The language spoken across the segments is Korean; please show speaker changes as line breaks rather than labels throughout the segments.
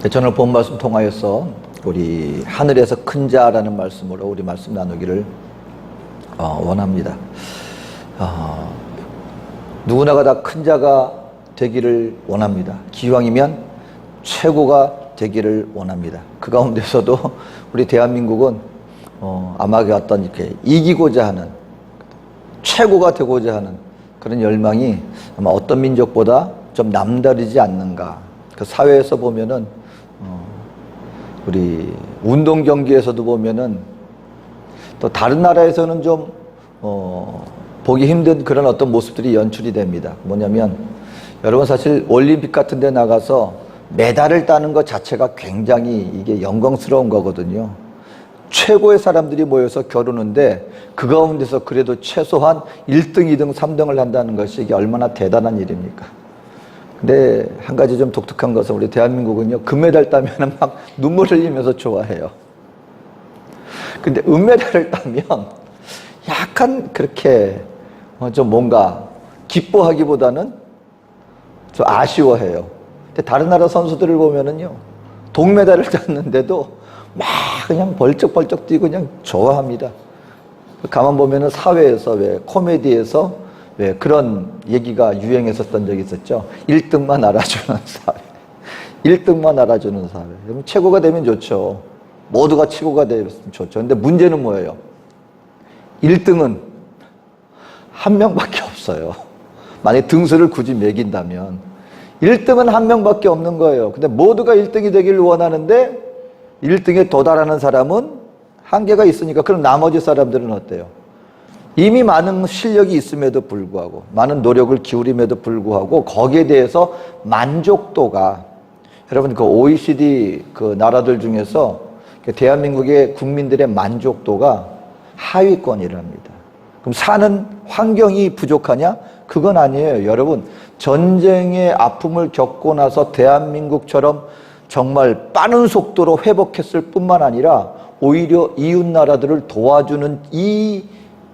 저는 본 말씀 통하여서 우리 하늘에서 큰 자라는 말씀으로 우리 말씀 나누기를 원합니다. 누구나가 다 큰 자가 되기를 원합니다. 기왕이면 최고가 되기를 원합니다. 그 가운데서도 우리 대한민국은 아마 그 어떤 이렇게 이기고자 하는, 최고가 되고자 하는 그런 열망이 아마 어떤 민족보다 좀 남다르지 않는가. 그 사회에서 보면은 우리 운동 경기에서도 보면은 또 다른 나라에서는 좀 보기 힘든 그런 어떤 모습들이 연출이 됩니다. 뭐냐면 여러분 사실 올림픽 같은 데 나가서 메달을 따는 것 자체가 굉장히 이게 영광스러운 거거든요. 최고의 사람들이 모여서 겨루는데 그 가운데서 그래도 최소한 1등, 2등, 3등을 한다는 것이 이게 얼마나 대단한 일입니까? 근데 한 가지 좀 독특한 것은 우리 대한민국은요, 금메달 따면 막 눈물을 흘리면서 좋아해요. 근데 은메달을 따면 약간 그렇게 좀 뭔가 기뻐하기보다는 좀 아쉬워해요. 근데 다른 나라 선수들을 보면은요, 동메달을 땄는데도 막 그냥 벌쩍벌쩍 뛰고 그냥 좋아합니다. 가만 보면은 사회에서 왜 코미디에서 왜 그런 얘기가 유행했었던 적이 있었죠. 1등만 알아주는 사회. 1등만 알아주는 사회. 그럼 최고가 되면 좋죠. 모두가 최고가 되면 좋죠. 근데 문제는 뭐예요? 1등은 한 명밖에 없어요. 만약에 등수를 굳이 매긴다면 1등은 한 명밖에 없는 거예요. 근데 모두가 1등이 되기를 원하는데 1등에 도달하는 사람은 한계가 있으니까 그럼 나머지 사람들은 어때요? 이미 많은 실력이 있음에도 불구하고 많은 노력을 기울임에도 불구하고 거기에 대해서 만족도가, 여러분 그 OECD 그 나라들 중에서 대한민국의 국민들의 만족도가 하위권이랍니다. 그럼 사는 환경이 부족하냐? 그건 아니에요. 여러분, 전쟁의 아픔을 겪고 나서 대한민국처럼 정말 빠른 속도로 회복했을 뿐만 아니라 오히려 이웃 나라들을 도와주는 이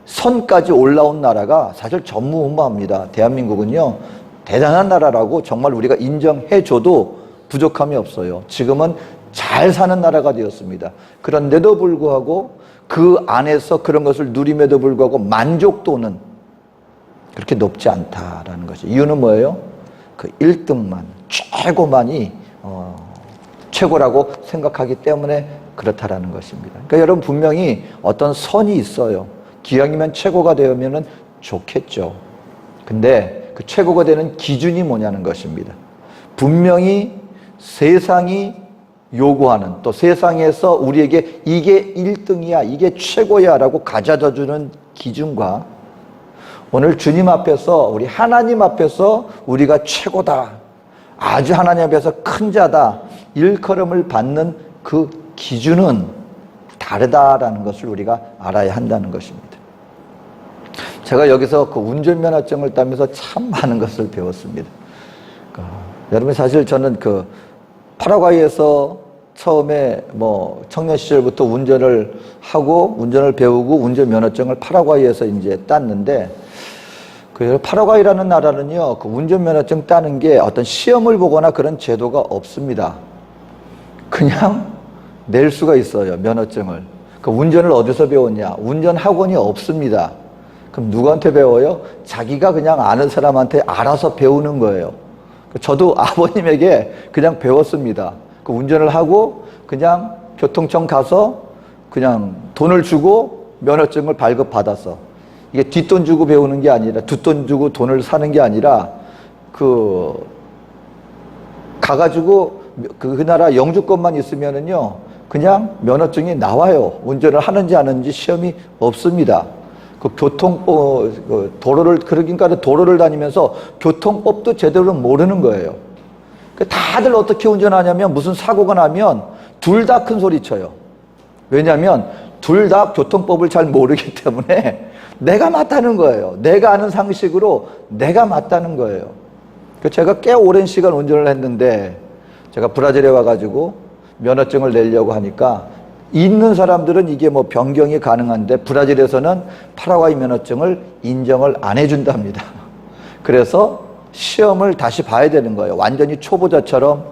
선까지 올라온 나라가 사실 전무후무합니다. 대한민국은요, 대단한 나라라고 정말 우리가 인정해줘도 부족함이 없어요. 지금은 잘 사는 나라가 되었습니다. 그런데도 불구하고 그 안에서 그런 것을 누림에도 불구하고 만족도는 그렇게 높지 않다라는 것이. 이유는 뭐예요? 그 1등만, 최고만이 최고라고 생각하기 때문에 그렇다라는 것입니다. 그러니까 여러분 분명히 어떤 선이 있어요. 기왕이면 최고가 되면 좋겠죠. 근데 그 최고가 되는 기준이 뭐냐는 것입니다. 분명히 세상이 요구하는, 또 세상에서 우리에게 이게 1등이야, 이게 최고야 라고 가져다주는 기준과 오늘 주님 앞에서, 우리 하나님 앞에서 우리가 최고다, 아주 하나님 앞에서 큰 자다, 일컬음을 받는 그 기준은 다르다라는 것을 우리가 알아야 한다는 것입니다. 제가 여기서 그 운전면허증을 따면서 참 많은 것을 배웠습니다. 여러분 사실 저는 그 파라과이에서 처음에 청년 시절부터 운전을 하고 운전을 배우고 운전면허증을 파라과이에서 이제 땄는데, 그 파라과이라는 나라는요, 그 운전면허증 따는 게 어떤 시험을 보거나 그런 제도가 없습니다. 그냥 낼 수가 있어요, 면허증을. 그 운전을 어디서 배웠냐? 운전 학원이 없습니다. 그럼 누구한테 배워요? 자기가 그냥 아는 사람한테 알아서 배우는 거예요. 저도 아버님에게 그냥 배웠습니다. 그 운전을 하고 그냥 교통청 가서 그냥 돈을 주고 면허증을 발급받았어. 이게 뒷돈 주고 배우는 게 아니라, 뒷돈 주고 돈을 사는 게 아니라, 가가지고 그 나라 영주권만 있으면은요, 그냥 면허증이 나와요. 운전을 하는지 안 하는지 시험이 없습니다. 그 도로를, 그러니까 도로를 다니면서 교통법도 제대로 모르는 거예요. 다들 어떻게 운전하냐면 무슨 사고가 나면 둘 다 큰 소리 쳐요. 왜냐하면 둘 다 교통법을 잘 모르기 때문에 내가 맞다는 거예요. 내가 아는 상식으로 내가 맞다는 거예요. 제가 꽤 오랜 시간 운전을 했는데, 제가 브라질에 와가지고 면허증을 내려고 하니까 있는 사람들은 이게 변경이 가능한데 브라질에서는 파라과이 면허증을 인정을 안 해준답니다. 그래서 시험을 다시 봐야 되는 거예요. 완전히 초보자처럼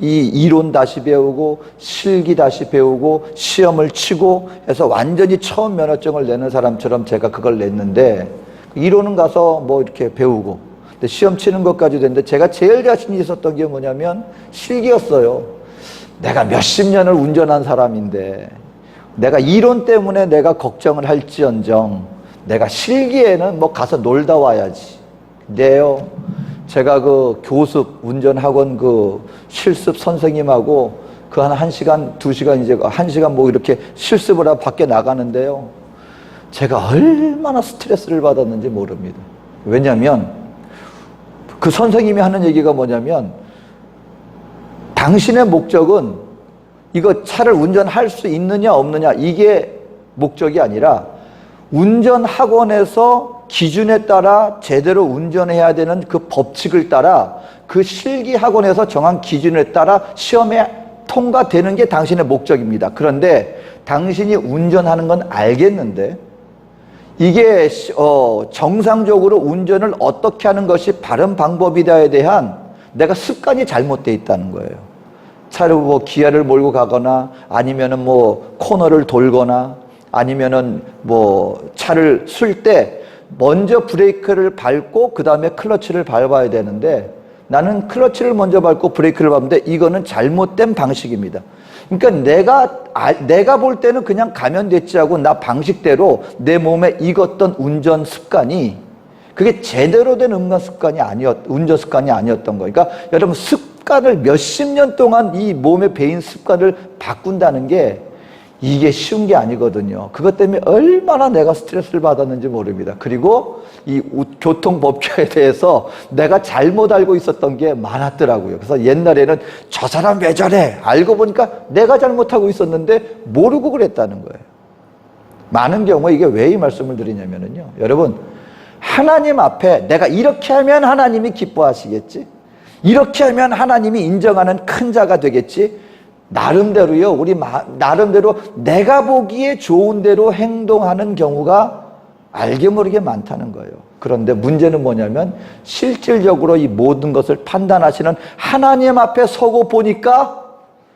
이 이론 다시 배우고 실기 다시 배우고 시험을 치고 해서 완전히 처음 면허증을 내는 사람처럼 제가 그걸 냈는데, 이론은 가서 뭐 이렇게 배우고 근데 시험 치는 것까지 됐는데, 제가 제일 자신이 있었던 게 뭐냐면 실기였어요. 내가 몇십 년을 운전한 사람인데 내가 이론 때문에 내가 걱정을 할지언정 내가 실기에는 뭐 가서 놀다 와야지. 근데요, 제가 그 교습 운전학원 그 실습 선생님하고 그 한 1시간, 2시간 이제 1시간 뭐 이렇게 실습을 하고 밖에 나가는데요, 제가 얼마나 스트레스를 받았는지 모릅니다. 왜냐하면 그 선생님이 하는 얘기가 뭐냐면, 당신의 목적은 이거 차를 운전할 수 있느냐 없느냐 이게 목적이 아니라 운전학원에서 기준에 따라 제대로 운전해야 되는 그 법칙을 따라 그 실기학원에서 정한 기준에 따라 시험에 통과되는 게 당신의 목적입니다. 그런데 당신이 운전하는 건 알겠는데 이게 정상적으로 운전을 어떻게 하는 것이 바른 방법이다에 대한 내가 습관이 잘못되어 있다는 거예요. 차를 뭐 기아를 몰고 가거나 아니면은 뭐 코너를 돌거나 아니면은 뭐 차를 쓸 때 먼저 브레이크를 밟고 그 다음에 클러치를 밟아야 되는데 나는 클러치를 먼저 밟고 브레이크를 밟는데 이거는 잘못된 방식입니다. 그러니까 내가 볼 때는 그냥 가면 됐지 하고 나 방식대로 내 몸에 익었던 운전 습관이 그게 제대로 된 운전 습관이 아니었던 거예요. 그러니까 여러분, 습관을 몇십 년 동안 이 몸에 배인 습관을 바꾼다는 게 이게 쉬운 게 아니거든요. 그것 때문에 얼마나 내가 스트레스를 받았는지 모릅니다. 그리고 이 교통법규에 대해서 내가 잘못 알고 있었던 게 많았더라고요. 그래서 옛날에는 저 사람 왜 저래? 알고 보니까 내가 잘못하고 있었는데 모르고 그랬다는 거예요. 많은 경우에 이게 왜 이 말씀을 드리냐면요, 여러분, 하나님 앞에 내가 이렇게 하면 하나님이 기뻐하시겠지? 이렇게 하면 하나님이 인정하는 큰 자가 되겠지? 나름대로요, 나름대로 내가 보기에 좋은 대로 행동하는 경우가 알게 모르게 많다는 거예요. 그런데 문제는 뭐냐면 실질적으로 이 모든 것을 판단하시는 하나님 앞에 서고 보니까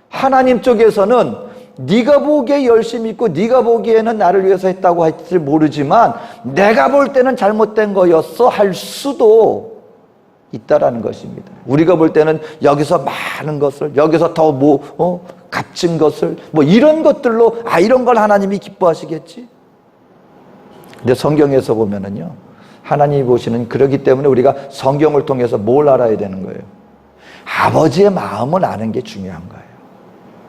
하나님 쪽에서는 네가 보기에 열심히 있고 네가 보기에는 나를 위해서 했다고 할지 모르지만 내가 볼 때는 잘못된 거였어 할 수도 있다라는 것입니다. 우리가 볼 때는 여기서 많은 것을, 여기서 더 값진 것을 이런 것들로 이런 걸 하나님이 기뻐하시겠지? 근데 성경에서 보면은요, 하나님이 보시는, 그렇기 때문에 우리가 성경을 통해서 뭘 알아야 되는 거예요? 아버지의 마음을 아는 게 중요한 거예요.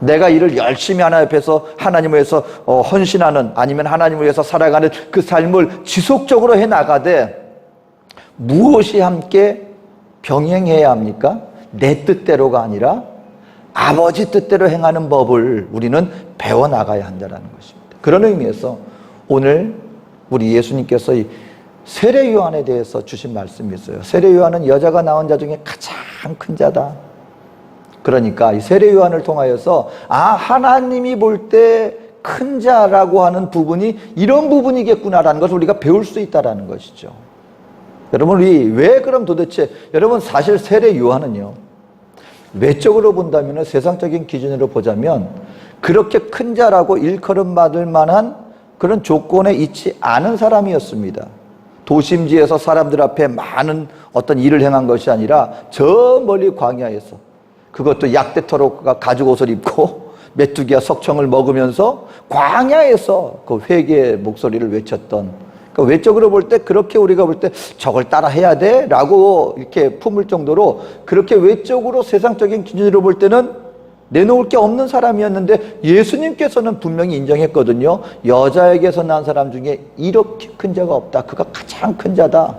내가 일을 열심히 하나님 앞에서 하나님을 위해서 헌신하는, 아니면 하나님을 위해서 살아가는 그 삶을 지속적으로 해나가되 무엇이 함께 병행해야 합니까? 내 뜻대로가 아니라 아버지 뜻대로 행하는 법을 우리는 배워나가야 한다는 것입니다. 그런 의미에서 오늘 우리 예수님께서 이 세례 요한에 대해서 주신 말씀이 있어요. 세례 요한은 여자가 낳은 자 중에 가장 큰 자다. 그러니까 이 세례 요한을 통하여서 하나님이 볼 때 큰 자라고 하는 부분이 이런 부분이겠구나라는 것을 우리가 배울 수 있다는 것이죠. 여러분, 우리 왜 그럼 도대체, 여러분, 사실 세례 요한은요, 외적으로 본다면, 세상적인 기준으로 보자면 그렇게 큰 자라고 일컬음 받을 만한 그런 조건에 있지 않은 사람이었습니다. 도심지에서 사람들 앞에 많은 어떤 일을 행한 것이 아니라 저 멀리 광야에서, 그것도 약대토록 가죽 옷을 입고 메뚜기와 석청을 먹으면서 광야에서 그 회개의 목소리를 외쳤던, 그러니까 외적으로 볼 때 그렇게 우리가 볼 때 저걸 따라 해야 돼? 라고 이렇게 품을 정도로 그렇게 외적으로 세상적인 기준으로 볼 때는 내놓을 게 없는 사람이었는데 예수님께서는 분명히 인정했거든요. 여자에게서 난 사람 중에 이렇게 큰 자가 없다. 그가 가장 큰 자다.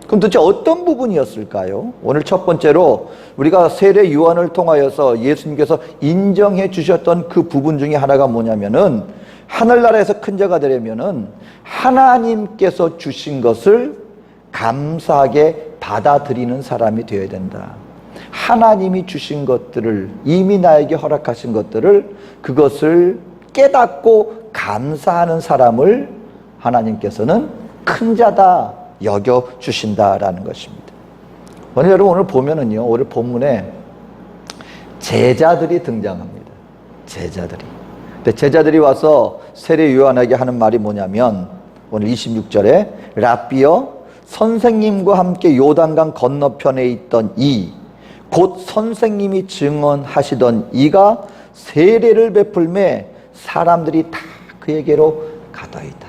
그럼 도대체 어떤 부분이었을까요? 오늘 첫 번째로 우리가 세례 요한을 통하여서 예수님께서 인정해 주셨던 그 부분 중에 하나가 뭐냐면은, 하늘나라에서 큰 자가 되려면은 하나님께서 주신 것을 감사하게 받아들이는 사람이 되어야 된다. 하나님이 주신 것들을, 이미 나에게 허락하신 것들을, 그것을 깨닫고 감사하는 사람을 하나님께서는 큰 자다 여겨 주신다라는 것입니다. 오늘 여러분, 오늘 보면은요, 오늘 본문에 제자들이 등장합니다. 제자들이. 근데 제자들이 와서 세례 요한에게 하는 말이 뭐냐면 오늘 26절에 랍비여 선생님과 함께 요단강 건너편에 있던 이 곧 선생님이 증언하시던 이가 세례를 베풀매 사람들이 다 그에게로 가더이다.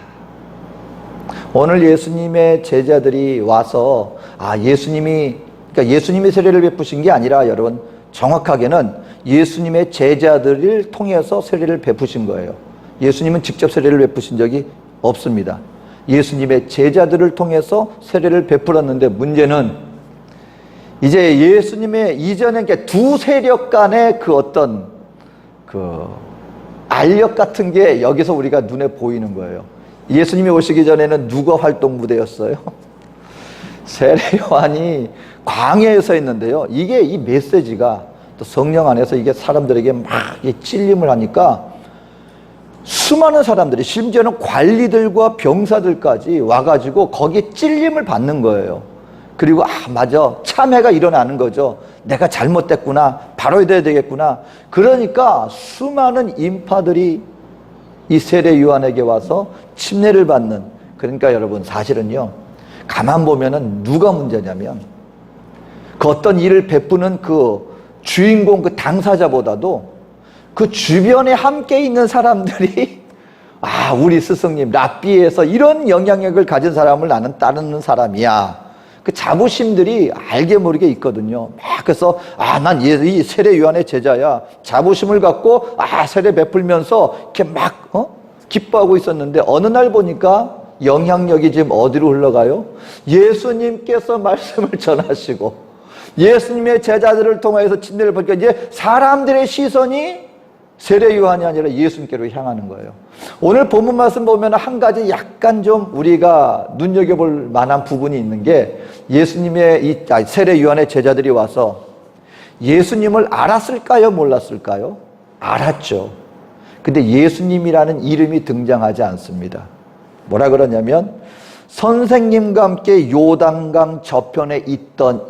오늘 예수님의 제자들이 와서 그러니까 예수님이 세례를 베푸신 게 아니라 여러분 정확하게는 예수님의 제자들을 통해서 세례를 베푸신 거예요. 예수님은 직접 세례를 베푸신 적이 없습니다. 예수님의 제자들을 통해서 세례를 베풀었는데 문제는 이제 예수님의 이전에 두 세력 간의 그 어떤 알력 같은 게 여기서 우리가 눈에 보이는 거예요. 예수님이 오시기 전에는 누가 활동 무대였어요? 세례 요한이 광야에 서 있는데요. 이게 이 메시지가 또 성령 안에서 이게 사람들에게 막 찔림을 하니까 수많은 사람들이 심지어는 관리들과 병사들까지 와가지고 거기에 찔림을 받는 거예요. 그리고 맞아, 참회가 일어나는 거죠. 내가 잘못됐구나, 바로 해야 되겠구나. 그러니까 수많은 인파들이 이 세례 요한에게 와서 침례를 받는. 그러니까 여러분 사실은요, 가만 보면은 누가 문제냐면 그 어떤 일을 베푸는 그 주인공, 그 당사자보다도 그 주변에 함께 있는 사람들이 우리 스승님 랍비에서 이런 영향력을 가진 사람을 나는 따르는 사람이야. 그 자부심들이 알게 모르게 있거든요. 그래서 난 이 세례 요한의 제자야. 자부심을 갖고 세례 베풀면서 이렇게 막 기뻐하고 있었는데 어느 날 보니까 영향력이 지금 어디로 흘러가요? 예수님께서 말씀을 전하시고 예수님의 제자들을 통해서 침례를 보니까 이제 사람들의 시선이 세례 요한이 아니라 예수님께로 향하는 거예요. 오늘 본문 말씀 보면 한 가지 약간 좀 우리가 눈여겨볼 만한 부분이 있는 게 예수님의 이 세례 요한의 제자들이 와서 예수님을 알았을까요? 몰랐을까요? 알았죠. 근데 예수님이라는 이름이 등장하지 않습니다. 뭐라 그러냐면 선생님과 함께 요단강 저편에 있던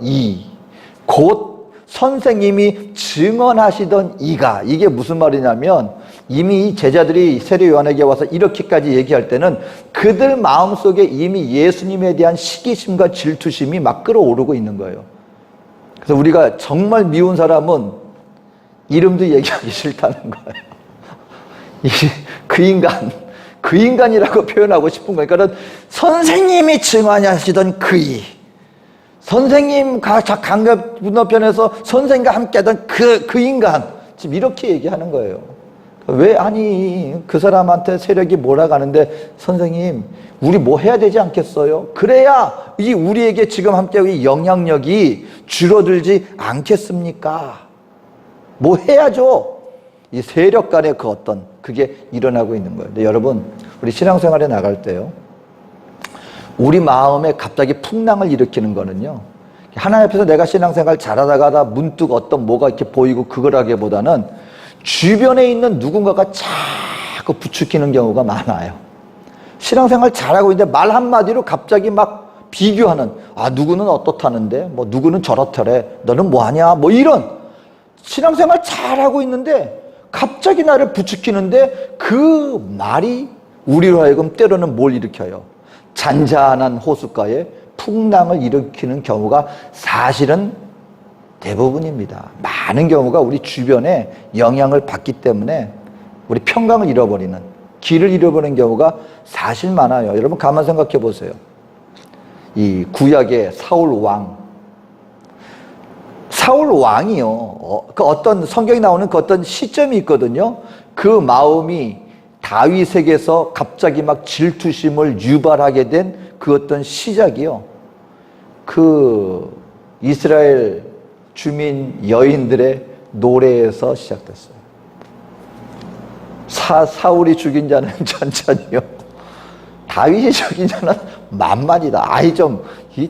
곧 선생님이 증언하시던 이가, 이게 무슨 말이냐면 이미 제자들이 세례 요한에게 와서 이렇게까지 얘기할 때는 그들 마음속에 이미 예수님에 대한 시기심과 질투심이 막 끌어오르고 있는 거예요. 그래서 우리가 정말 미운 사람은 이름도 얘기하기 싫다는 거예요. 그 인간이라고 표현하고 싶은 거예요. 그러니까 선생님이 증언하시던 선생님 강가 건너편에서 선생님과 함께 하던 그 인간, 지금 이렇게 얘기하는 거예요. 그 사람한테 세력이 몰아가는데 선생님 우리 뭐 해야 되지 않겠어요? 그래야 이 우리에게 지금 함께하고 이 영향력이 줄어들지 않겠습니까? 뭐 해야죠? 이 세력 간의 그게 일어나고 있는 거예요. 근데 여러분, 우리 신앙생활에 나갈 때요, 우리 마음에 갑자기 풍랑을 일으키는 거는요, 하나님 앞에서 내가 신앙생활 잘하다가 문득 뭐가 이렇게 보이고 그걸 하기보다는 주변에 있는 누군가가 자꾸 부추기는 경우가 많아요. 신앙생활 잘하고 있는데 말 한마디로 갑자기 막 비교하는, 누구는 어떻다는데, 누구는 저렇더래, 너는 뭐하냐, 이런. 신앙생활 잘하고 있는데 갑자기 나를 부추기는데 그 말이 우리로 하여금 때로는 뭘 일으켜요? 잔잔한 호숫가에 풍랑을 일으키는 경우가 사실은 대부분입니다. 많은 경우가 우리 주변에 영향을 받기 때문에 우리 평강을 잃어버리는, 길을 잃어버리는 경우가 사실 많아요. 여러분 가만 생각해 보세요. 이 구약의 사울 왕이요, 그 어떤 성경에 나오는 그 어떤 시점이 있거든요. 그 마음이 다윗에게서 갑자기 막 질투심을 유발하게 된 그 어떤 시작이요, 그 이스라엘 주민 여인들의 노래에서 시작됐어요. 사울이 죽인 자는 천천히요, 다윗이 죽인 자는 만만이다.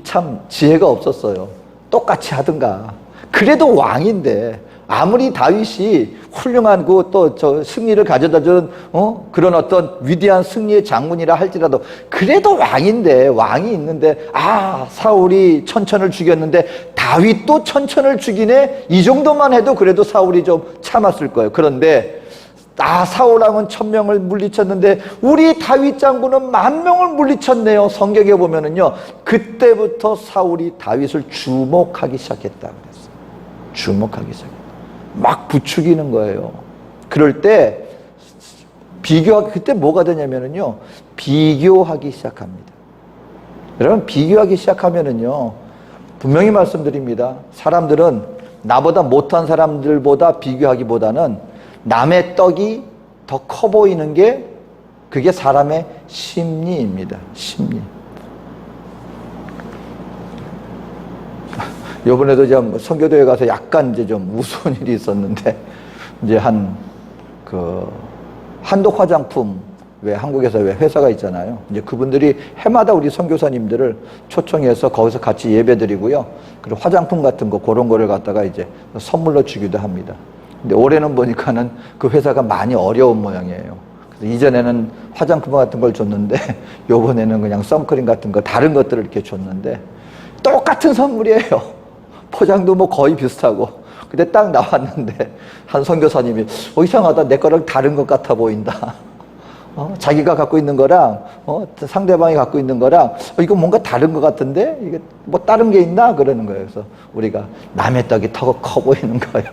참 지혜가 없었어요. 똑같이 하든가. 그래도 왕인데, 아무리 다윗이 훌륭한 승리를 가져다 준 그런 어떤 위대한 승리의 장군이라 할지라도 그래도 왕인데, 왕이 있는데 사울이 천천을 죽였는데 다윗도 천천을 죽이네. 이 정도만 해도 그래도 사울이 좀 참았을 거예요. 그런데 사울왕은 1000명을 물리쳤는데 우리 다윗 장군은 10,000명을 물리쳤네요. 성경에 보면은요, 그때부터 사울이 다윗을 주목하기 시작했다 그랬어요. 주목하기 시작했다. 막 부추기는 거예요. 그럴 때 그때 뭐가 되냐면은요, 비교하기 시작합니다. 여러분, 비교하기 시작하면은요, 분명히 말씀드립니다. 사람들은 나보다 못한 사람들보다 비교하기보다는 남의 떡이 더 커 보이는 게 그게 사람의 심리입니다. 심리. 요번에도 좀 선교도에 가서 약간 이제 좀 우스운 일이 있었는데, 이제 한독 화장품, 왜 한국에서 왜 회사가 있잖아요. 이제 그분들이 해마다 우리 선교사님들을 초청해서 거기서 같이 예배드리고요. 그리고 화장품 같은 거, 그런 거를 갖다가 이제 선물로 주기도 합니다. 근데 올해는 보니까는 그 회사가 많이 어려운 모양이에요. 그래서 이전에는 화장품 같은 걸 줬는데, 요번에는 그냥 선크림 같은 거, 다른 것들을 이렇게 줬는데, 똑같은 선물이에요. 포장도 뭐 거의 비슷하고. 근데 딱 나왔는데, 한 선교사님이, 이상하다. 내 거랑 다른 것 같아 보인다. 자기가 갖고 있는 거랑, 상대방이 갖고 있는 거랑, 이거 뭔가 다른 것 같은데? 이게 뭐 다른 게 있나? 그러는 거예요. 그래서 우리가 남의 떡이 더 커 보이는 거야.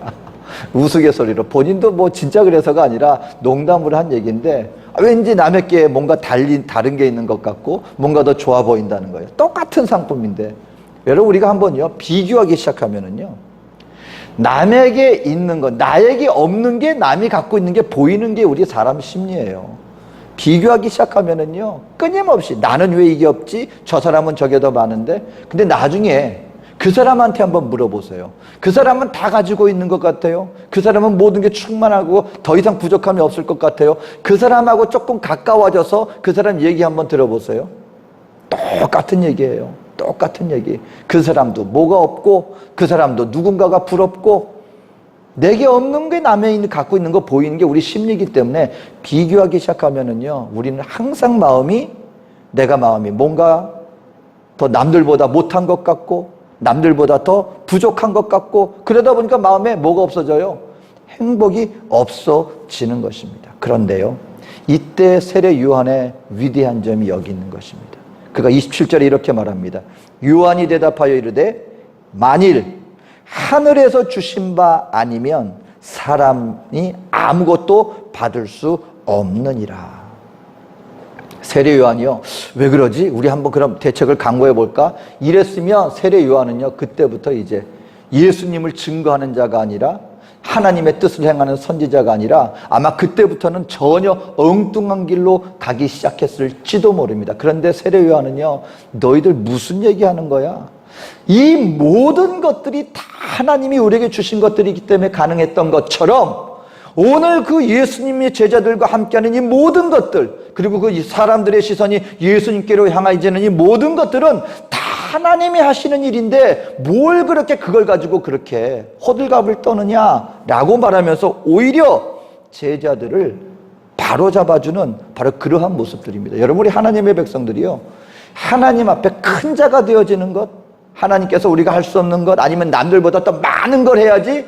우스갯소리로. 본인도 뭐 진짜 그래서가 아니라 농담으로 한 얘기인데, 왠지 남의 게 뭔가 다른 게 있는 것 같고, 뭔가 더 좋아 보인다는 거예요. 똑같은 상품인데. 여러분, 우리가 한번요, 비교하기 시작하면은요, 남에게 있는 것, 나에게 없는 게 남이 갖고 있는 게 보이는 게 우리 사람 심리예요. 비교하기 시작하면은요, 끊임없이 나는 왜 이게 없지? 저 사람은 저게 더 많은데? 근데 나중에 그 사람한테 한번 물어보세요. 그 사람은 다 가지고 있는 것 같아요? 그 사람은 모든 게 충만하고 더 이상 부족함이 없을 것 같아요? 그 사람하고 조금 가까워져서 그 사람 얘기 한번 들어보세요. 똑같은 얘기예요. 똑같은 얘기. 그 사람도 뭐가 없고, 그 사람도 누군가가 부럽고, 내게 없는 게 남의 갖고 있는 거 보이는 게 우리 심리이기 때문에 비교하기 시작하면은요, 우리는 항상 내가 마음이 뭔가 더 남들보다 못한 것 같고, 남들보다 더 부족한 것 같고, 그러다 보니까 마음에 뭐가 없어져요? 행복이 없어지는 것입니다. 그런데요, 이때 세례 요한의 위대한 점이 여기 있는 것입니다. 그가 27절에 이렇게 말합니다. 요한이 대답하여 이르되 만일 하늘에서 주신 바 아니면 사람이 아무것도 받을 수 없느니라. 세례 요한이요, 왜 그러지? 우리 한번 그럼 대책을 강구해 볼까? 이랬으면 세례 요한은요, 그때부터 이제 예수님을 증거하는 자가 아니라 하나님의 뜻을 행하는 선지자가 아니라 아마 그때부터는 전혀 엉뚱한 길로 가기 시작했을지도 모릅니다. 그런데 세례 요한은요, 너희들 무슨 얘기하는 거야? 이 모든 것들이 다 하나님이 우리에게 주신 것들이기 때문에 가능했던 것처럼 오늘 그 예수님의 제자들과 함께하는 이 모든 것들, 그리고 그 사람들의 시선이 예수님께로 향하이는 이 모든 것들은 다 하나님이 하시는 일인데 뭘 그렇게 그걸 가지고 그렇게 호들갑을 떠느냐라고 말하면서 오히려 제자들을 바로잡아주는 바로 그러한 모습들입니다. 여러분, 우리 하나님의 백성들이요, 하나님 앞에 큰 자가 되어지는 것, 하나님께서 우리가 할 수 없는 것, 아니면 남들보다 더 많은 걸 해야지,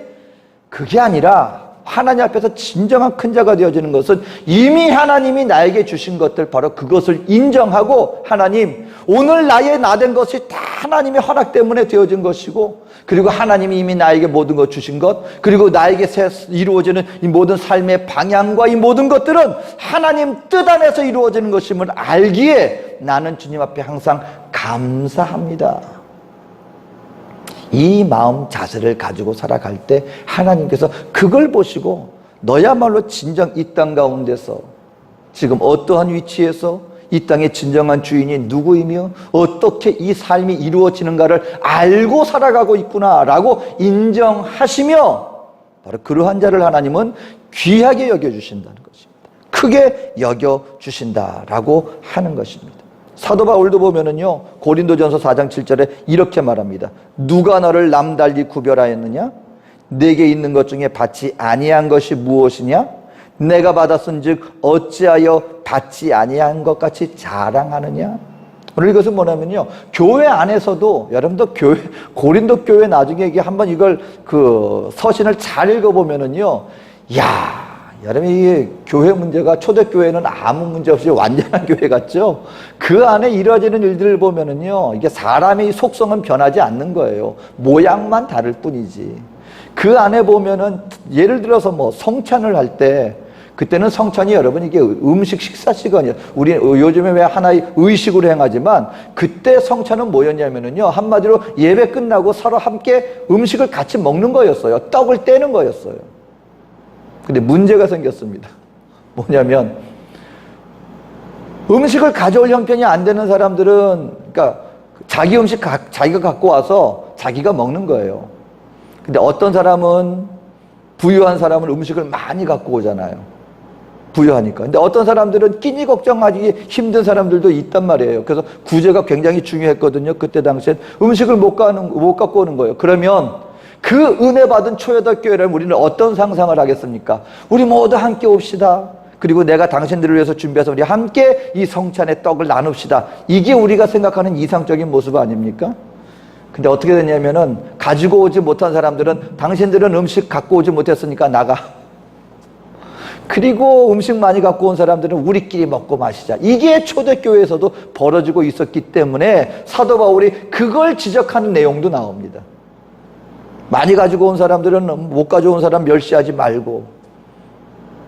그게 아니라 하나님 앞에서 진정한 큰 자가 되어지는 것은 이미 하나님이 나에게 주신 것들, 바로 그것을 인정하고, 하나님, 오늘 나의 나된 것이 다 하나님의 허락 때문에 되어진 것이고, 그리고 하나님이 이미 나에게 모든 것 주신 것, 그리고 나에게 이루어지는 이 모든 삶의 방향과 이 모든 것들은 하나님 뜻 안에서 이루어지는 것임을 알기에 나는 주님 앞에 항상 감사합니다. 이 마음 자세를 가지고 살아갈 때 하나님께서 그걸 보시고 너야말로 진정 이 땅 가운데서 지금 어떠한 위치에서 이 땅의 진정한 주인이 누구이며 어떻게 이 삶이 이루어지는가를 알고 살아가고 있구나라고 인정하시며, 바로 그러한 자를 하나님은 귀하게 여겨주신다는 것입니다. 크게 여겨주신다라고 하는 것입니다. 사도 바울도 보면은요, 고린도전서 4장 7절에 이렇게 말합니다. 누가 너를 남달리 구별하였느냐? 내게 있는 것 중에 받지 아니한 것이 무엇이냐? 내가 받았은즉 어찌하여 받지 아니한 것 같이 자랑하느냐? 오늘 이것은 뭐냐면요, 교회 안에서도 여러분도 고린도 교회 나중에 이게 한번 이걸 서신을 잘 읽어보면은요, 여러분 이게 교회 문제가 초대교회는 아무 문제 없이 완전한 교회 같죠? 그 안에 이루어지는 일들을 보면은요, 이게 사람의 속성은 변하지 않는 거예요. 모양만 다를 뿐이지. 그 안에 보면은 예를 들어서 뭐 성찬을 할 때, 그때는 성찬이 여러분 이게 음식 식사 시간이에요. 우리 요즘에 왜 하나의 의식으로 행하지만, 그때 성찬은 뭐였냐면은요, 한마디로 예배 끝나고 서로 함께 음식을 같이 먹는 거였어요. 떡을 떼는 거였어요. 근데 문제가 생겼습니다. 뭐냐면 음식을 가져올 형편이 안 되는 사람들은, 그러니까 자기 음식 자기가 갖고 와서 자기가 먹는 거예요. 근데 어떤 사람은, 부유한 사람은 음식을 많이 갖고 오잖아요. 부유하니까. 근데 어떤 사람들은 끼니 걱정하기 힘든 사람들도 있단 말이에요. 그래서 구제가 굉장히 중요했거든요. 그때 당시엔 음식을 못 갖고 오는 거예요. 그러면 그 은혜 받은 초여덟 교회를 우리는 어떤 상상을 하겠습니까? 우리 모두 함께 옵시다. 그리고 내가 당신들을 위해서 준비해서 우리 함께 이 성찬의 떡을 나눕시다. 이게 우리가 생각하는 이상적인 모습 아닙니까? 근데 어떻게 됐냐면은, 가지고 오지 못한 사람들은 당신들은 음식 갖고 오지 못했으니까 나가. 그리고 음식 많이 갖고 온 사람들은 우리끼리 먹고 마시자. 이게 초대교회에서도 벌어지고 있었기 때문에 사도 바울이 그걸 지적하는 내용도 나옵니다. 많이 가지고 온 사람들은 못 가져온 사람 멸시하지 말고.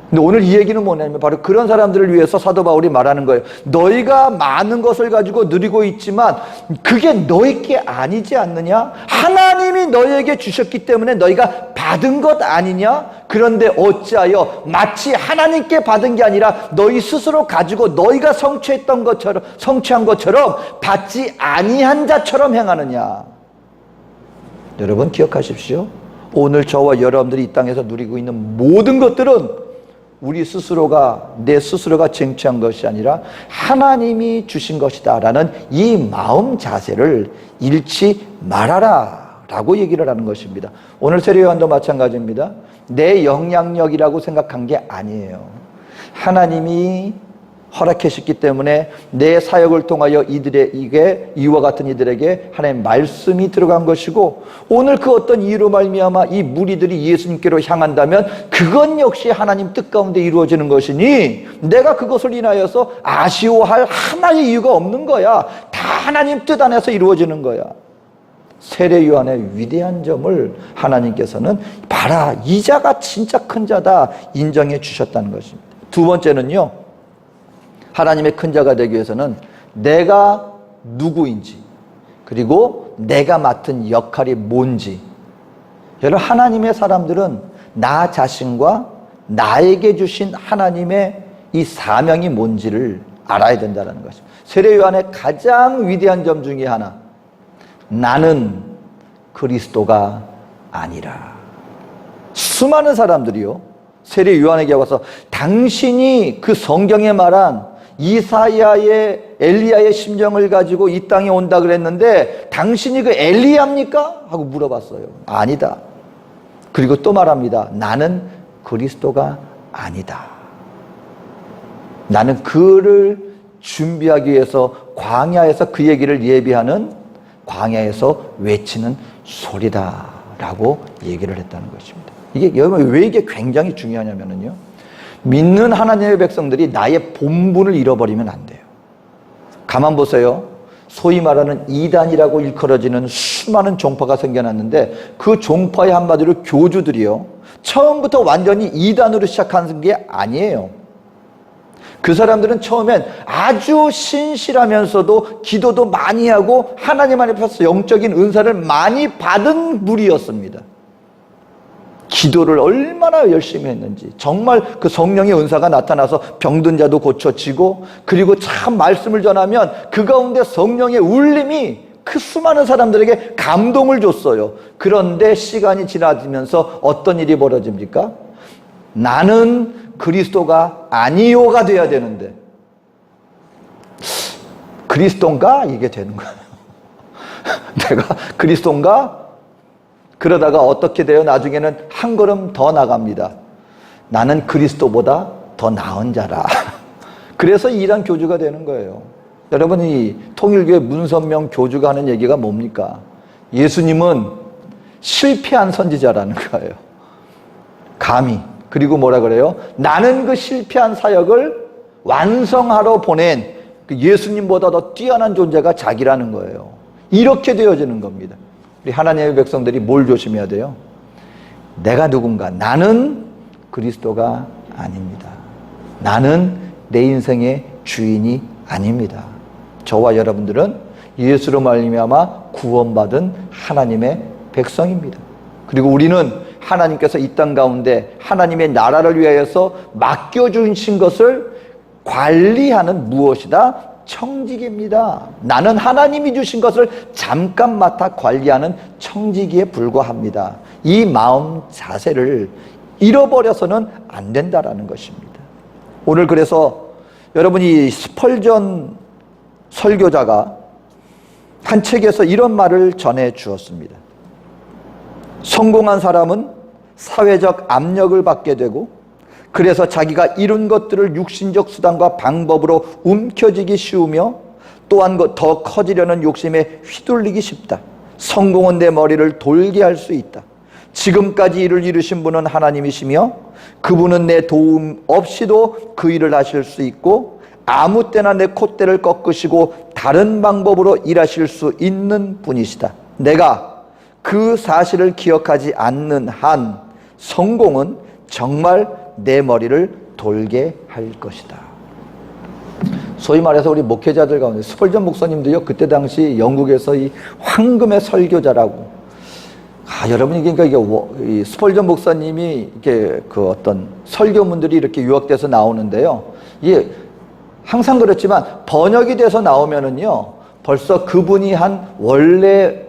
근데 오늘 이 얘기는 뭐냐면 바로 그런 사람들을 위해서 사도 바울이 말하는 거예요. 너희가 많은 것을 가지고 누리고 있지만 그게 너희 게 아니지 않느냐? 하나님이 너희에게 주셨기 때문에 너희가 받은 것 아니냐? 그런데 어찌하여 마치 하나님께 받은 게 아니라 너희 스스로 가지고 너희가 성취한 것처럼 받지 아니한 자처럼 행하느냐? 여러분 기억하십시오. 오늘 저와 여러분들이 이 땅에서 누리고 있는 모든 것들은 우리 스스로가, 내 스스로가 쟁취한 것이 아니라 하나님이 주신 것이다 라는 이 마음 자세를 잃지 말아라 라고 얘기를 하는 것입니다. 오늘 세례요한도 마찬가지입니다. 내 영향력이라고 생각한 게 아니에요. 하나님이 허락하셨기 때문에 내 사역을 통하여 이와 같은 이들에게 하나님의 말씀이 들어간 것이고, 오늘 그 어떤 이유로 말미암아 이 무리들이 예수님께로 향한다면 그건 역시 하나님 뜻 가운데 이루어지는 것이니 내가 그것을 인하여서 아쉬워할 하나의 이유가 없는 거야. 다 하나님 뜻 안에서 이루어지는 거야. 세례 요한의 위대한 점을 하나님께서는 봐라, 이 자가 진짜 큰 자다 인정해 주셨다는 것입니다. 두 번째는요, 하나님의 큰 자가 되기 위해서는 내가 누구인지, 그리고 내가 맡은 역할이 뭔지. 여러분, 하나님의 사람들은 나 자신과 나에게 주신 하나님의 이 사명이 뭔지를 알아야 된다는 것입니다. 세례 요한의 가장 위대한 점 중에 하나, 나는 그리스도가 아니라. 수많은 사람들이요, 세례 요한에게 와서 당신이 그 성경에 말한 이사야의 엘리야의 심정을 가지고 이 땅에 온다 그랬는데 당신이 그 엘리야입니까? 하고 물어봤어요. 아니다. 그리고 또 말합니다. 나는 그리스도가 아니다. 나는 그를 준비하기 위해서 광야에서 그 얘기를 예비하는, 광야에서 외치는 소리다 라고 얘기를 했다는 것입니다. 이게 여러분 왜 이게 굉장히 중요하냐면요, 믿는 하나님의 백성들이 나의 본분을 잃어버리면 안 돼요. 가만 보세요. 소위 말하는 이단이라고 일컬어지는 수많은 종파가 생겨났는데 그 종파의 한마디로 교주들이요, 처음부터 완전히 이단으로 시작한 게 아니에요. 그 사람들은 처음엔 아주 신실하면서도 기도도 많이 하고 하나님 앞에서 영적인 은사를 많이 받은 무리였습니다. 기도를 얼마나 열심히 했는지, 정말 그 성령의 은사가 나타나서 병든 자도 고쳐지고, 그리고 참 말씀을 전하면 그 가운데 성령의 울림이 그 수많은 사람들에게 감동을 줬어요. 그런데 시간이 지나면서 어떤 일이 벌어집니까? 나는 그리스도가 아니요가 돼야 되는데 그리스도인가? 이게 되는 거예요. 내가 그리스도인가? 그러다가 어떻게 돼요? 나중에는 한 걸음 더 나갑니다. 나는 그리스도보다 더 나은 자라. 그래서 이란 교주가 되는 거예요. 여러분, 이 통일교회 문선명 교주가 하는 얘기가 뭡니까? 예수님은 실패한 선지자라는 거예요. 감히. 그리고 뭐라 그래요? 나는 그 실패한 사역을 완성하러 보낸 그 예수님보다 더 뛰어난 존재가 자기라는 거예요. 이렇게 되어지는 겁니다. 우리 하나님의 백성들이 뭘 조심해야 돼요? 내가 누군가? 나는 그리스도가 아닙니다. 나는 내 인생의 주인이 아닙니다. 저와 여러분들은 예수로 말미암아 구원받은 하나님의 백성입니다. 그리고 우리는 하나님께서 이 땅 가운데 하나님의 나라를 위하여서 맡겨주신 것을 관리하는 무엇이다? 청지기입니다. 나는 하나님이 주신 것을 잠깐 맡아 관리하는 청지기에 불과합니다. 이 마음 자세를 잃어버려서는 안 된다라는 것입니다. 오늘 그래서 여러분이 스펄전 설교자가 한 책에서 이런 말을 전해 주었습니다. 성공한 사람은 사회적 압력을 받게 되고 그래서 자기가 이룬 것들을 육신적 수단과 방법으로 움켜쥐기 쉬우며 또한 더 커지려는 욕심에 휘둘리기 쉽다. 성공은 내 머리를 돌게 할 수 있다. 지금까지 일을 이루신 분은 하나님이시며 그분은 내 도움 없이도 그 일을 하실 수 있고 아무 때나 내 콧대를 꺾으시고 다른 방법으로 일하실 수 있는 분이시다. 내가 그 사실을 기억하지 않는 한 성공은 정말 내 머리를 돌게 할 것이다. 소위 말해서 우리 목회자들 가운데 스펄전 목사님도요, 그때 당시 영국에서 이 황금의 설교자라고. 여러분이 그러니까 이게 스펄전 목사님이 이렇게 그 어떤 설교문들이 이렇게 유학돼서 나오는데요. 이게 항상 그렇지만 번역이 돼서 나오면은요, 벌써 그분이 한 원래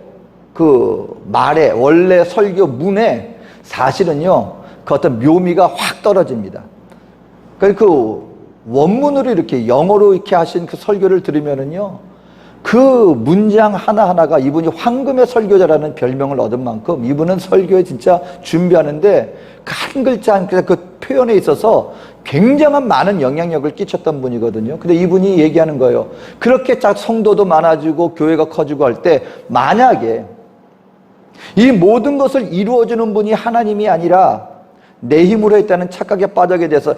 그 말에, 원래 설교문에 사실은요, 그 어떤 묘미가 확 떨어집니다. 그 원문으로 이렇게 영어로 이렇게 하신 그 설교를 들으면은요, 그 문장 하나하나가 이분이 황금의 설교자라는 별명을 얻은 만큼 이분은 설교에 진짜 준비하는데 그 한 글자 한 글자 그 표현에 있어서 굉장한 많은 영향력을 끼쳤던 분이거든요. 근데 이분이 얘기하는 거예요. 그렇게 성도도 많아지고 교회가 커지고 할 때 만약에 이 모든 것을 이루어주는 분이 하나님이 아니라 내 힘으로 했다는 착각에 빠지게 돼서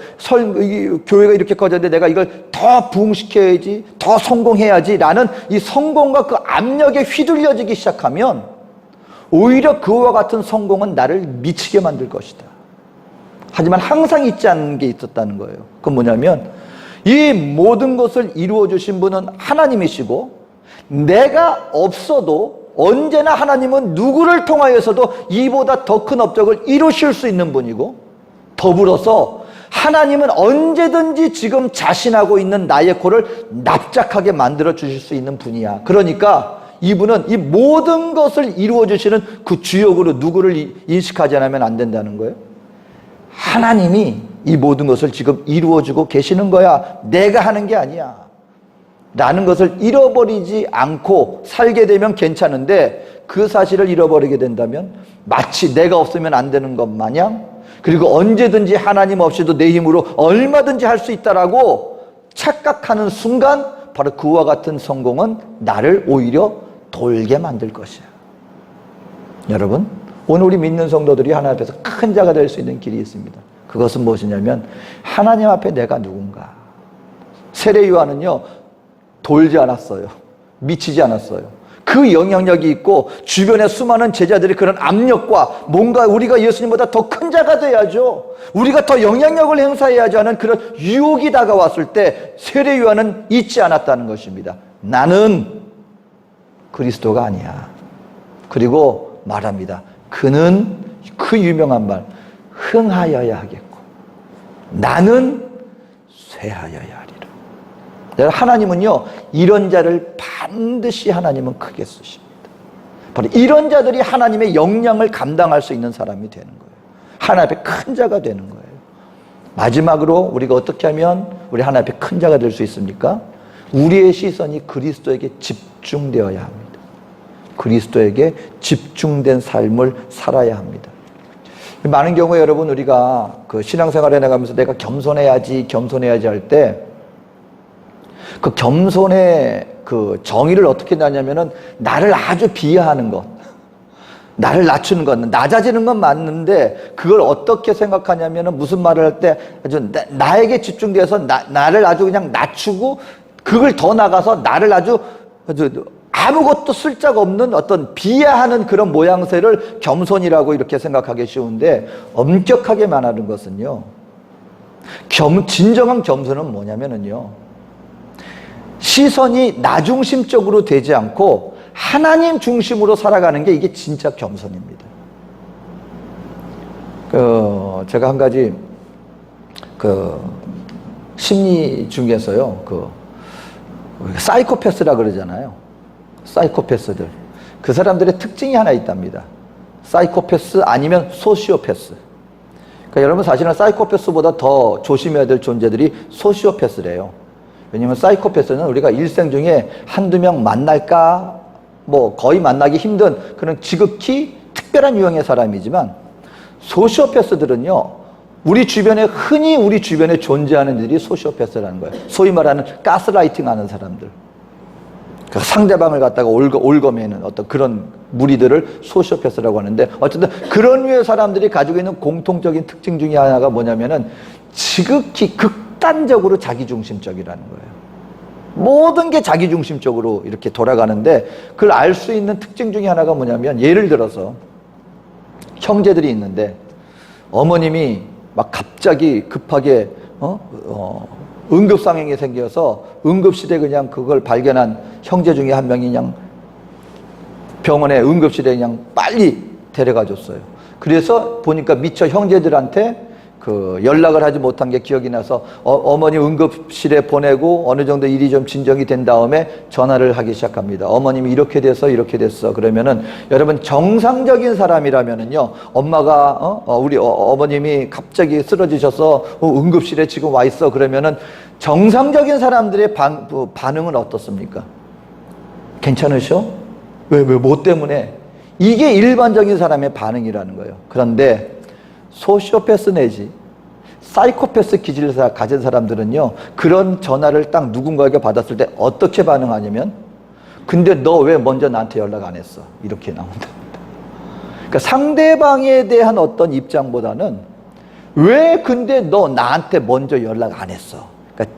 교회가 이렇게 커졌는데 내가 이걸 더 부흥시켜야지, 더 성공해야지 라는 이 성공과 그 압력에 휘둘려지기 시작하면 오히려 그와 같은 성공은 나를 미치게 만들 것이다. 하지만 항상 있지 않은 게 있었다는 거예요. 그건 뭐냐면 이 모든 것을 이루어 주신 분은 하나님이시고 내가 없어도 언제나 하나님은 누구를 통하여서도 이보다 더 큰 업적을 이루실 수 있는 분이고 더불어서 하나님은 언제든지 지금 자신하고 있는 나의 코를 납작하게 만들어 주실 수 있는 분이야. 그러니까 이분은 이 모든 것을 이루어 주시는 그 주역으로 누구를 인식하지 않으면 안 된다는 거예요. 하나님이 이 모든 것을 지금 이루어주고 계시는 거야. 내가 하는 게 아니야 라는 것을 잃어버리지 않고 살게 되면 괜찮은데 그 사실을 잃어버리게 된다면 마치 내가 없으면 안 되는 것 마냥 그리고 언제든지 하나님 없이도 내 힘으로 얼마든지 할 수 있다라고 착각하는 순간 바로 그와 같은 성공은 나를 오히려 돌게 만들 것이야. 여러분, 오늘 우리 믿는 성도들이 하나님 앞에서 큰 자가 될 수 있는 길이 있습니다. 그것은 무엇이냐면 하나님 앞에 내가 누군가. 세례 요한은요 돌지 않았어요. 미치지 않았어요. 그 영향력이 있고 주변에 수많은 제자들이 그런 압력과 뭔가 우리가 예수님보다 더 큰 자가 돼야죠, 우리가 더 영향력을 행사해야지 하는 그런 유혹이 다가왔을 때 세례 요한은 잊지 않았다는 것입니다. 나는 그리스도가 아니야. 그리고 말합니다. 그는 그 유명한 말 흥하여야 하겠고 나는 쇠하여야 하리라. 하나님은요 이런 자를 반드시 하나님은 크게 쓰십니다. 바로 이런 자들이 하나님의 영향을 감당할 수 있는 사람이 되는 거예요. 하나님 앞에 큰 자가 되는 거예요. 마지막으로 우리가 어떻게 하면 우리 하나님 앞에 큰 자가 될 수 있습니까? 우리의 시선이 그리스도에게 집중되어야 합니다. 그리스도에게 집중된 삶을 살아야 합니다. 많은 경우에 여러분 우리가 그 신앙생활에 나가면서 내가 겸손해야지 할 때 그 겸손의 그 정의를 어떻게 나냐면은 나를 아주 비하하는 것, 나를 낮추는 것, 낮아지는 건 맞는데 그걸 어떻게 생각하냐면은 무슨 말을 할 때 아주 나에게 집중돼서 나를 아주 그냥 낮추고 그걸 더 나가서 나를 아주 아무것도 쓸데가 없는 어떤 비하하는 그런 모양새를 겸손이라고 이렇게 생각하기 쉬운데, 엄격하게 말하는 것은요, 진정한 겸손은 뭐냐면은요, 시선이 나 중심적으로 되지 않고 하나님 중심으로 살아가는 게 이게 진짜 겸손입니다. 제가 한 가지 심리 중에서요, 사이코패스라 그러잖아요. 사이코패스들. 그 사람들의 특징이 하나 있답니다. 사이코패스 아니면 소시오패스. 그러니까 여러분, 사실은 사이코패스보다 더 조심해야 될 존재들이 소시오패스래요. 왜냐면 사이코패스는 우리가 일생 중에 한두 명 만날까, 거의 만나기 힘든 그런 지극히 특별한 유형의 사람이지만, 소시오패스들은요, 흔히 우리 주변에 존재하는 일이 소시오패스라는 거예요. 소위 말하는 가스라이팅 하는 사람들. 상대방을 갖다가 올거매는 어떤 그런 무리들을 소시오패스라고 하는데, 어쨌든 그런 류의 사람들이 가지고 있는 공통적인 특징 중에 하나가 뭐냐면은 지극히 극단적으로 자기중심적이라는 거예요. 모든 게 자기중심적으로 이렇게 돌아가는데, 그걸 알 수 있는 특징 중에 하나가 뭐냐면, 예를 들어서 형제들이 있는데 어머님이 막 갑자기 급하게 응급상황이 생겨서 응급실에 그냥 그걸 발견한 형제 중에 한 명이 그냥 병원에 응급실에 그냥 빨리 데려가 줬어요. 그래서 보니까 미처 형제들한테 연락을 하지 못한 게 기억이 나서 어머니 응급실에 보내고 어느 정도 일이 좀 진정이 된 다음에 전화를 하기 시작합니다. 어머님이 이렇게 됐어. 그러면은 여러분, 정상적인 사람이라면은요, 엄마가 우리 어머님이 갑자기 쓰러지셔서 응급실에 지금 와 있어. 그러면은 정상적인 사람들의 반응은 어떻습니까? 괜찮으셔? 왜 뭐 때문에? 이게 일반적인 사람의 반응이라는 거예요. 그런데 소시오패스 내지 사이코패스 기질을 가진 사람들은요, 그런 전화를 딱 누군가에게 받았을 때 어떻게 반응하냐면, 근데 너 왜 먼저 나한테 연락 안 했어? 이렇게 나온답니다. 그러니까 상대방에 대한 어떤 입장보다는 왜 근데 너 나한테 먼저 연락 안 했어? 그러니까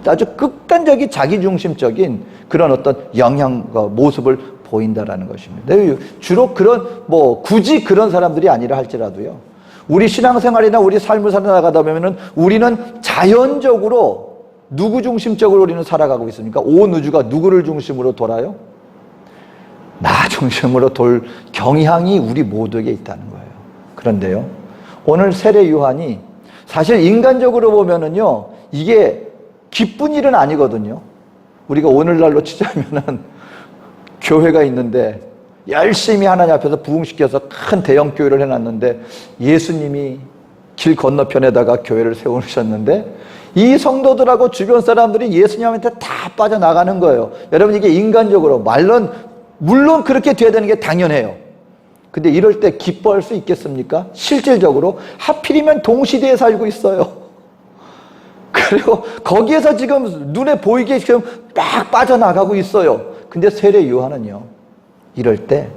아주 극단적인 자기중심적인 그런 어떤 모습을 보인다라는 것입니다. 주로 굳이 그런 사람들이 아니라 할지라도요, 우리 신앙생활이나 우리 삶을 살아가다 보면은 우리는 자연적으로 누구 중심적으로 우리는 살아가고 있습니까? 온 우주가 누구를 중심으로 돌아요? 나 중심으로 돌 경향이 우리 모두에게 있다는 거예요. 그런데요, 오늘 세례 요한이 사실 인간적으로 보면은요, 이게 기쁜 일은 아니거든요. 우리가 오늘날로 치자면은 교회가 있는데 열심히 하나님 앞에서 부흥시켜서 큰 대형 교회를 해놨는데, 예수님이 길 건너편에다가 교회를 세우셨는데 이 성도들하고 주변 사람들이 예수님한테 다 빠져나가는 거예요. 여러분, 이게 인간적으로 물론 그렇게 돼야 되는 게 당연해요. 근데 이럴 때 기뻐할 수 있겠습니까? 실질적으로 하필이면 동시대에 살고 있어요. 그리고 거기에서 지금 눈에 보이게 지금 딱 빠져나가고 있어요. 근데 세례 요한은요, 이럴 때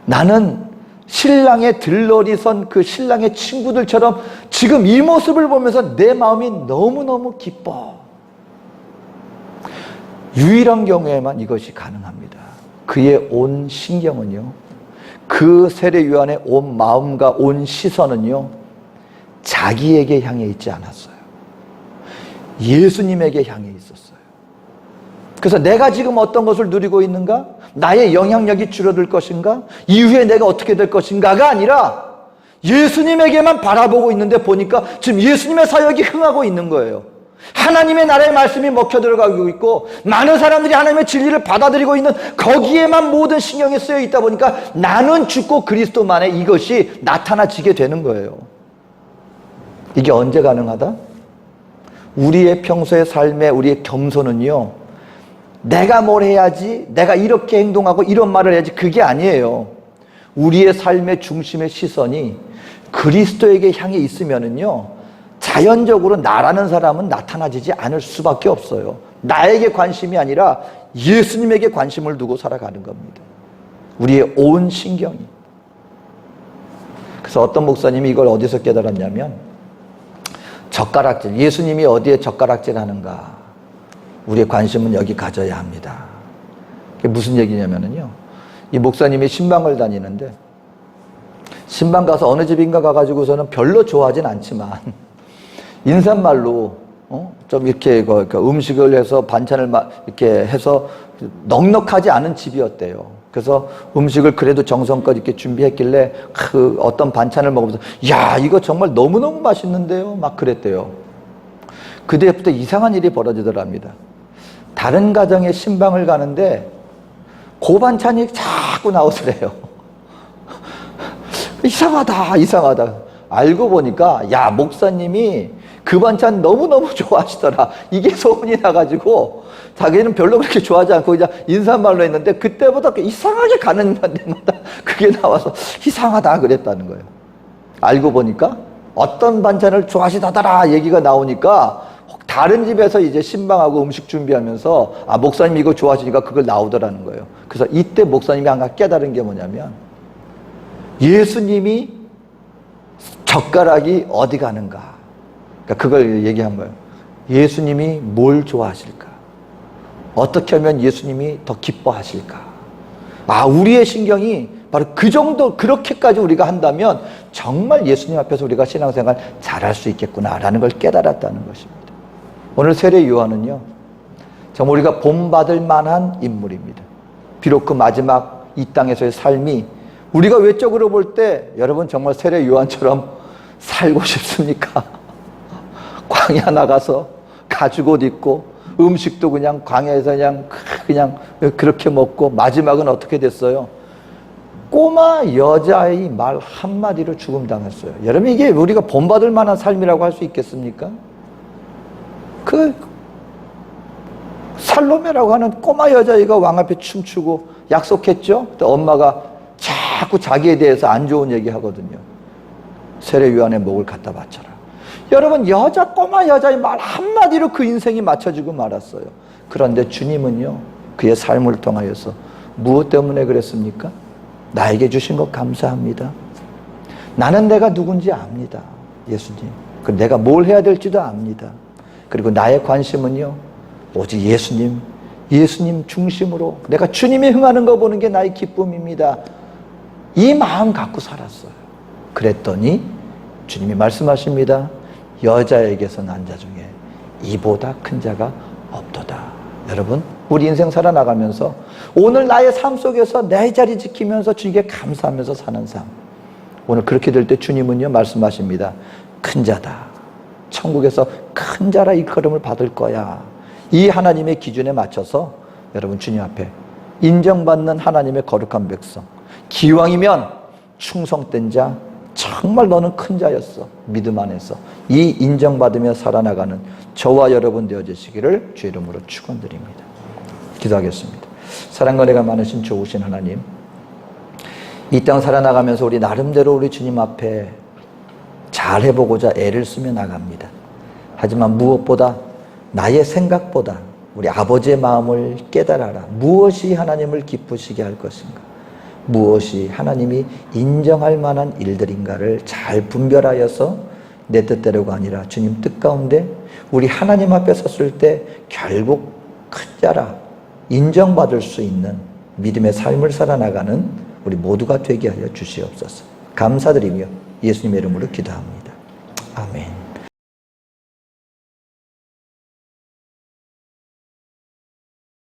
나는 신랑의 들러리 선 그 신랑의 친구들처럼 지금 이 모습을 보면서 내 마음이 너무너무 기뻐. 유일한 경우에만 이것이 가능합니다. 그의 온 신경은요, 그 세례 요한의 온 마음과 온 시선은요, 자기에게 향해 있지 않았어요. 예수님에게 향해 있었어요. 그래서 내가 지금 어떤 것을 누리고 있는가? 나의 영향력이 줄어들 것인가? 이후에 내가 어떻게 될 것인가가 아니라 예수님에게만 바라보고 있는데 보니까 지금 예수님의 사역이 흥하고 있는 거예요. 하나님의 나라의 말씀이 먹혀 들어가고 있고 많은 사람들이 하나님의 진리를 받아들이고 있는 거기에만 모든 신경이 쓰여 있다 보니까 나는 죽고 그리스도만에 이것이 나타나지게 되는 거예요. 이게 언제 가능하다? 우리의 평소의 삶의 우리의 겸손은요, 내가 뭘 해야지, 내가 이렇게 행동하고 이런 말을 해야지, 그게 아니에요. 우리의 삶의 중심의 시선이 그리스도에게 향해 있으면은요, 자연적으로 나라는 사람은 나타나지지 않을 수밖에 없어요. 나에게 관심이 아니라 예수님에게 관심을 두고 살아가는 겁니다. 우리의 온 신경이. 그래서 어떤 목사님이 이걸 어디서 깨달았냐면, 젓가락질, 예수님이 어디에 젓가락질 하는가, 우리의 관심은 여기 가져야 합니다. 그게 무슨 얘기냐면요, 이 목사님이 신방을 다니는데, 신방 가서 어느 집인가 가가지고서는 별로 좋아하진 않지만 인사말로 좀 이렇게 음식을 해서 반찬을 이렇게 해서 넉넉하지 않은 집이었대요. 그래서 음식을 그래도 정성껏 이렇게 준비했길래 그 어떤 반찬을 먹으면서 야, 이거 정말 너무너무 맛있는데요, 막 그랬대요. 그때부터 이상한 일이 벌어지더랍니다. 다른 가정에 신방을 가는데 그 반찬이 자꾸 나오더래요. 이상하다. 알고 보니까 야, 목사님이 그 반찬 너무너무 좋아하시더라. 이게 소문이 나가지고 자기는 별로 그렇게 좋아하지 않고 그냥 인사말로 했는데, 그때보다 이상하게 가는 데마다 그게 나와서 이상하다 그랬다는 거예요. 알고 보니까 어떤 반찬을 좋아하시다더라 얘기가 나오니까 다른 집에서 이제 신방하고 음식 준비하면서 아, 목사님 이거 좋아하시니까 그걸 나오더라는 거예요. 그래서 이때 목사님이 한가 깨달은 게 뭐냐면, 예수님이 젓가락이 어디 가는가, 그러니까 그걸 얘기한 거예요. 예수님이 뭘 좋아하실까? 어떻게 하면 예수님이 더 기뻐하실까? 아, 우리의 신경이 바로 그 정도, 그렇게까지 우리가 한다면 정말 예수님 앞에서 우리가 신앙생활 잘할 수 있겠구나라는 걸 깨달았다는 것입니다. 오늘 세례 요한은요, 정말 우리가 본받을 만한 인물입니다. 비록 그 마지막 이 땅에서의 삶이 우리가 외적으로 볼 때 여러분 정말 세례 요한처럼 살고 싶습니까? 광야 나가서 가죽옷 입고 음식도 그냥 광야에서 그냥 그렇게 먹고 마지막은 어떻게 됐어요? 꼬마 여자의 말 한마디로 죽음당했어요. 여러분, 이게 우리가 본받을 만한 삶이라고 할 수 있겠습니까? 그 살로메라고 하는 꼬마 여자아이가 왕 앞에 춤추고 약속했죠? 또 엄마가 자꾸 자기에 대해서 안 좋은 얘기 하거든요. 세례 요한의 목을 갖다 바쳐라. 여러분, 꼬마 여자의 말 한마디로 그 인생이 맞춰지고 말았어요. 그런데 주님은요, 그의 삶을 통하여서 무엇 때문에 그랬습니까? 나에게 주신 것 감사합니다. 나는 내가 누군지 압니다. 예수님. 그리고 내가 뭘 해야 될지도 압니다. 그리고 나의 관심은요, 오직 예수님 중심으로 내가 주님이 흥하는 거 보는 게 나의 기쁨입니다. 이 마음 갖고 살았어요. 그랬더니 주님이 말씀하십니다. 여자에게서 난 자 중에 이보다 큰 자가 없도다. 여러분, 우리 인생 살아나가면서 오늘 나의 삶 속에서 내 자리 지키면서 주님께 감사하면서 사는 삶, 오늘 그렇게 될 때 주님은요 말씀하십니다. 큰 자다. 천국에서 큰 자라 일컬음을 받을 거야. 이 하나님의 기준에 맞춰서 여러분 주님 앞에 인정받는 하나님의 거룩한 백성, 기왕이면 충성된 자, 정말 너는 큰 자였어, 믿음 안에서 이 인정받으며 살아나가는 저와 여러분 되어주시기를 주의 이름으로 축원드립니다. 기도하겠습니다. 사랑과 은혜가 많으신 좋으신 하나님, 이 땅 살아나가면서 우리 나름대로 우리 주님 앞에 잘 해보고자 애를 쓰며 나갑니다. 하지만 무엇보다 나의 생각보다 우리 아버지의 마음을 깨달아라. 무엇이 하나님을 기쁘시게 할 것인가, 무엇이 하나님이 인정할 만한 일들인가를 잘 분별하여서 내 뜻대로가 아니라 주님 뜻 가운데 우리 하나님 앞에 섰을 때 결국 큰 자라 인정받을 수 있는 믿음의 삶을 살아나가는 우리 모두가 되게 하여 주시옵소서. 감사드리며 예수님의 이름으로 기도합니다. 아멘.